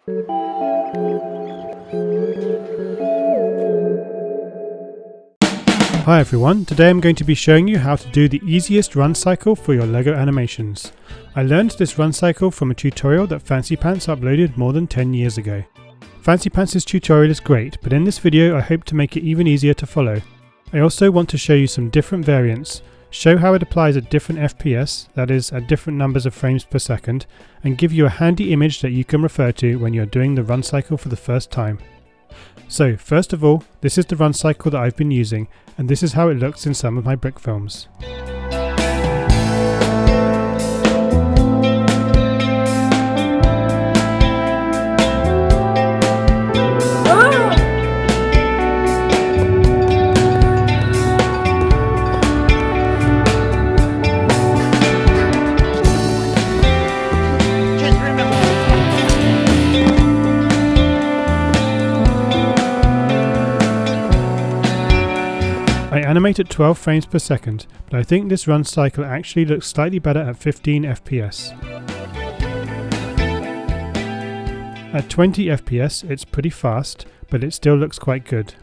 Hi everyone, today I'm going to be showing you how to do the easiest run cycle for your LEGO animations. I learned this run cycle from a tutorial that Fancy Pants uploaded more than 10 years ago. Fancy Pants' tutorial is great, but in this video I hope to make it even easier to follow. I also want to show you some different variants, show how it applies at different FPS, that is at different numbers of frames per second, and give you a handy image that you can refer to when you're doing the run cycle for the first time. So first of all, this is the run cycle that I've been using, and this is how it looks in some of my Brickfilms. I animate at 12 frames per second, but I think this run cycle actually looks slightly better at 15 FPS. At 20 FPS it's pretty fast, but it still looks quite good.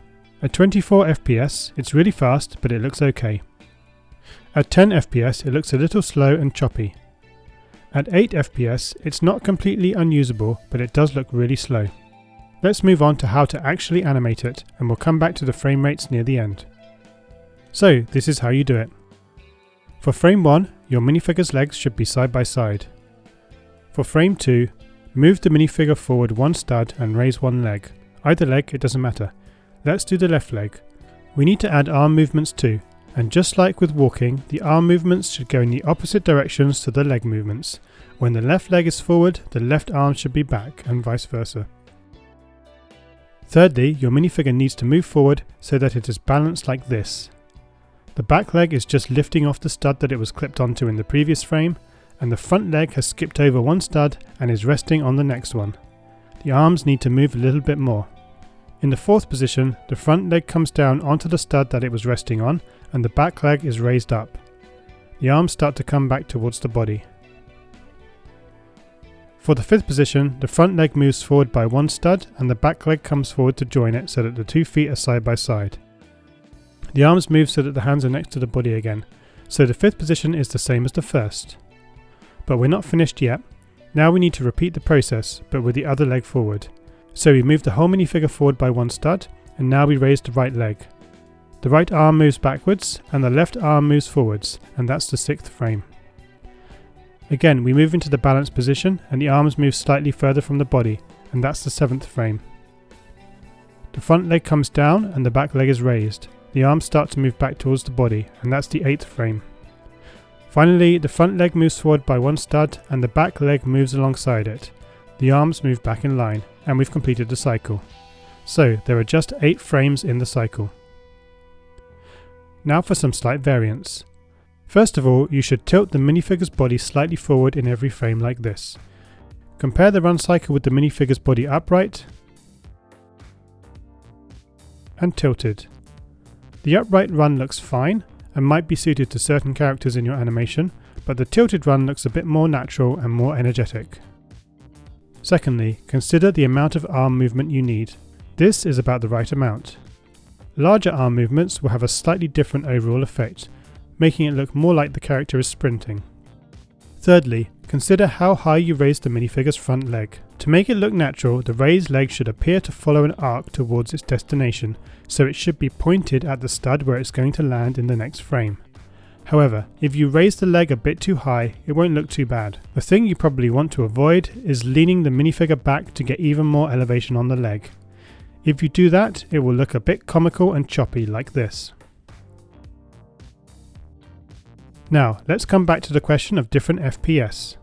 At 24 FPS it's really fast, but it looks okay. At 10 FPS it looks a little slow and choppy. At 8 FPS it's not completely unusable, but it does look really slow. Let's move on to how to actually animate it, and we'll come back to the frame rates near the end. So this is how you do it. For frame 1, your minifigure's legs should be side by side. For frame 2, move the minifigure forward one stud and raise one leg. Either leg, it doesn't matter. Let's do the left leg. We need to add arm movements too, and just like with walking, the arm movements should go in the opposite directions to the leg movements. When the left leg is forward, the left arm should be back, and vice versa. Thirdly, your minifigure needs to move forward so that it is balanced like this. The back leg is just lifting off the stud that it was clipped onto in the previous frame, and the front leg has skipped over one stud and is resting on the next one. The arms need to move a little bit more. In the fourth position, the front leg comes down onto the stud that it was resting on, and the back leg is raised up. The arms start to come back towards the body. For the fifth position, the front leg moves forward by one stud, and the back leg comes forward to join it so that the 2 feet are side by side. The arms move so that the hands are next to the body again, so the fifth position is the same as the first. But we're not finished yet. Now we need to repeat the process, but with the other leg forward. So we move the whole minifigure forward by one stud, and now we raise the right leg. The right arm moves backwards, and the left arm moves forwards, and that's the 6th frame. Again, we move into the balanced position, and the arms move slightly further from the body, and that's the 7th frame. The front leg comes down, and the back leg is raised. The arms start to move back towards the body, and that's the 8th frame. Finally, the front leg moves forward by one stud, and the back leg moves alongside it. The arms move back in line, and we've completed the cycle. So, there are just 8 frames in the cycle. Now for some slight variants. First of all, you should tilt the minifigure's body slightly forward in every frame like this. Compare the run cycle with the minifigure's body upright and tilted. The upright run looks fine and might be suited to certain characters in your animation, but the tilted run looks a bit more natural and more energetic. Secondly, consider the amount of arm movement you need. This is about the right amount. Larger arm movements will have a slightly different overall effect, making it look more like the character is sprinting. Thirdly, consider how high you raise the minifigure's front leg. To make it look natural, the raised leg should appear to follow an arc towards its destination, so it should be pointed at the stud where it's going to land in the next frame. However, if you raise the leg a bit too high, it won't look too bad. The thing you probably want to avoid is leaning the minifigure back to get even more elevation on the leg. If you do that, it will look a bit comical and choppy like this. Now, let's come back to the question of different FPS.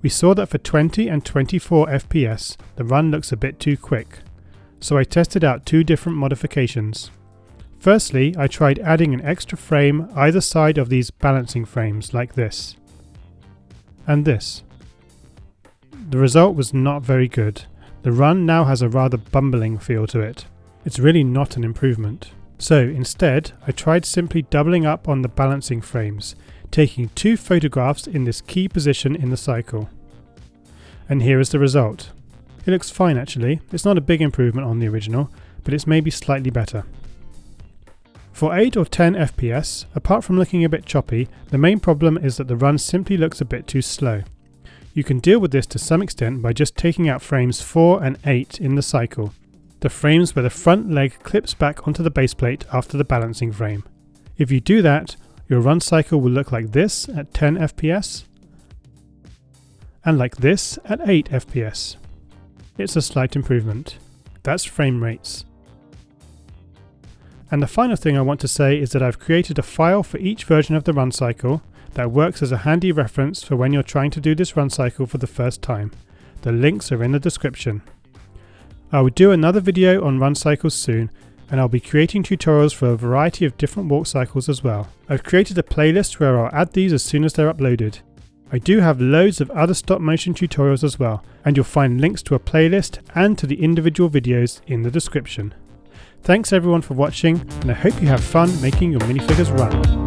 We saw that for 20 and 24 FPS, the run looks a bit too quick. So I tested out 2 different modifications. Firstly, I tried adding an extra frame either side of these balancing frames like this. And this. The result was not very good. The run now has a rather bumbling feel to it. It's really not an improvement. So instead, I tried simply doubling up on the balancing frames, taking 2 photographs in this key position in the cycle. And here is the result. It looks fine actually. It's not a big improvement on the original, but it's maybe slightly better. For 8 or 10 FPS, apart from looking a bit choppy, the main problem is that the run simply looks a bit too slow. You can deal with this to some extent by just taking out frames 4 and 8 in the cycle, the frames where the front leg clips back onto the base plate after the balancing frame. If you do that, your run cycle will look like this at 10 FPS, and like this at 8 FPS. It's a slight improvement. That's frame rates. And the final thing I want to say is that I've created a file for each version of the run cycle that works as a handy reference for when you're trying to do this run cycle for the first time. The links are in the description. I will do another video on run cycles soon, and I'll be creating tutorials for a variety of different walk cycles as well. I've created a playlist where I'll add these as soon as they're uploaded. I do have loads of other stop motion tutorials as well, and you'll find links to a playlist and to the individual videos in the description. Thanks everyone for watching, and I hope you have fun making your minifigures run.